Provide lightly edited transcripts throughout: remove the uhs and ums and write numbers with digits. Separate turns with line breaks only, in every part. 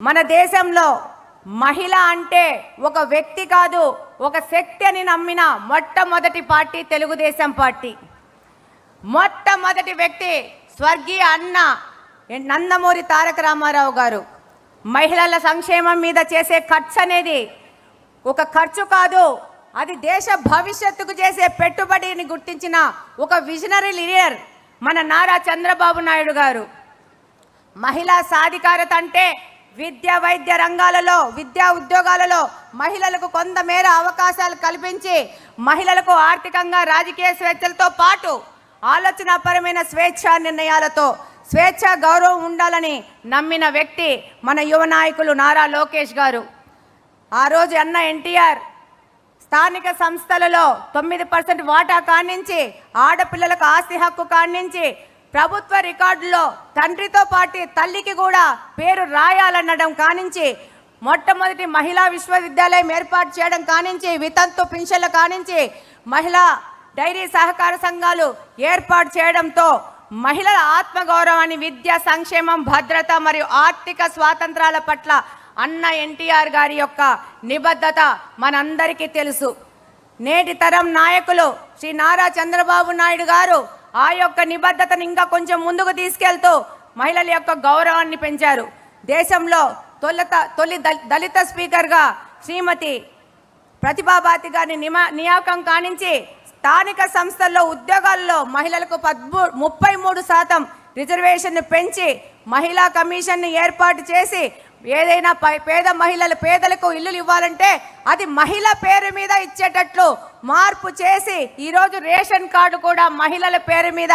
మన దేశంలో మహిళ అంటే ఒక వ్యక్తి కాదు, ఒక శక్తి అని నమ్మిన మొట్టమొదటి పార్టీ తెలుగుదేశం పార్టీ. మొట్టమొదటి వ్యక్తి స్వర్గీయ అన్న నందమూరి తారక రామారావు గారు. మహిళల సంక్షేమం మీద చేసే ఖర్చు అనేది ఒక ఖర్చు కాదు, అది దేశ భవిష్యత్తుకు చేసే పెట్టుబడిని గుర్తించిన ఒక విజనరీ లీడర్ మన నారా చంద్రబాబు నాయుడు గారు. మహిళా సాధికారత అంటే విద్య వైద్య రంగాలలో, విద్యా ఉద్యోగాలలో మహిళలకు కొంతమేర అవకాశాలు కల్పించి మహిళలకు ఆర్థికంగా రాజకీయ స్వేచ్ఛలతో పాటు ఆలోచనాపరమైన స్వేచ్ఛా నిర్ణయాలతో స్వేచ్ఛ గౌరవం ఉండాలని నమ్మిన వ్యక్తి మన యువ నాయకులు నారా లోకేష్ గారు. ఆ రోజు అన్న ఎన్టీఆర్ స్థానిక సంస్థలలో 9% వాటా కానించి, ఆడపిల్లలకు ఆస్తి హక్కు కానించి, ప్రభుత్వ రికార్డులో తండ్రితో పాటు తల్లికి కూడా పేరు రాయాలనడం కానించి, మొట్టమొదటి మహిళా విశ్వవిద్యాలయం ఏర్పాటు చేయడం కానించి, వితంతు పింఛన్లు కానించి, మహిళా డైరీ సహకార సంఘాలు ఏర్పాటు చేయడంతో మహిళల ఆత్మగౌరవాన్ని, విద్యా సంక్షేమం, భద్రత మరియు ఆర్థిక స్వాతంత్రాల పట్ల అన్న ఎన్టీఆర్ గారి యొక్క నిబద్ధత మనందరికీ తెలుసు. నేటి తరం నాయకులు శ్రీ నారా చంద్రబాబు నాయుడు గారు ఆ యొక్క నిబద్ధతను ఇంకా కొంచెం ముందుకు తీసుకెళ్తూ మహిళల యొక్క గౌరవాన్ని పెంచారు. దేశంలో తొలి దళిత స్పీకర్గా శ్రీమతి ప్రతిభాబాతి గారిని నియామకం కానించి, స్థానిక సంస్థల్లో ఉద్యోగాల్లో మహిళలకు 33% రిజర్వేషన్ను పెంచి మహిళా కమిషన్ను ఏర్పాటు చేసి, ఏదైనా పేదలకు ఇల్లులు ఇవ్వాలంటే అది మహిళ పేరు మీద ఇచ్చేటట్లు మార్పు చేసి ఈరోజు రేషన్ కార్డు కూడా మహిళల పేరు మీద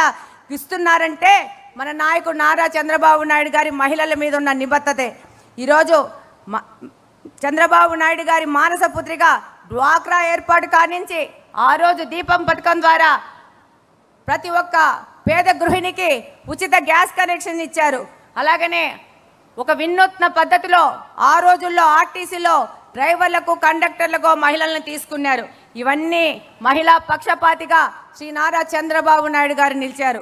ఇస్తున్నారంటే మన నాయకుడు నారా చంద్రబాబు నాయుడు గారి మహిళల మీద ఉన్న నిబద్ధతే. ఈరోజు చంద్రబాబు నాయుడు గారి మానస పుత్రిక డ్వాక్రా ఏర్పాటు కానించి, ఆ రోజు దీపం పథకం ద్వారా ప్రతి ఒక్క పేద గృహిణికి ఉచిత గ్యాస్ కనెక్షన్ ఇచ్చారు. అలాగనే ఒక వినూత్న పద్ధతిలో ఆ రోజుల్లో ఆర్టీసీలో డ్రైవర్లకు, కండక్టర్లకు మహిళలను తీసుకున్నారు. ఇవన్నీ మహిళా పక్షపాతిగా శ్రీ నారా చంద్రబాబు నాయుడు గారు నిలిచారు.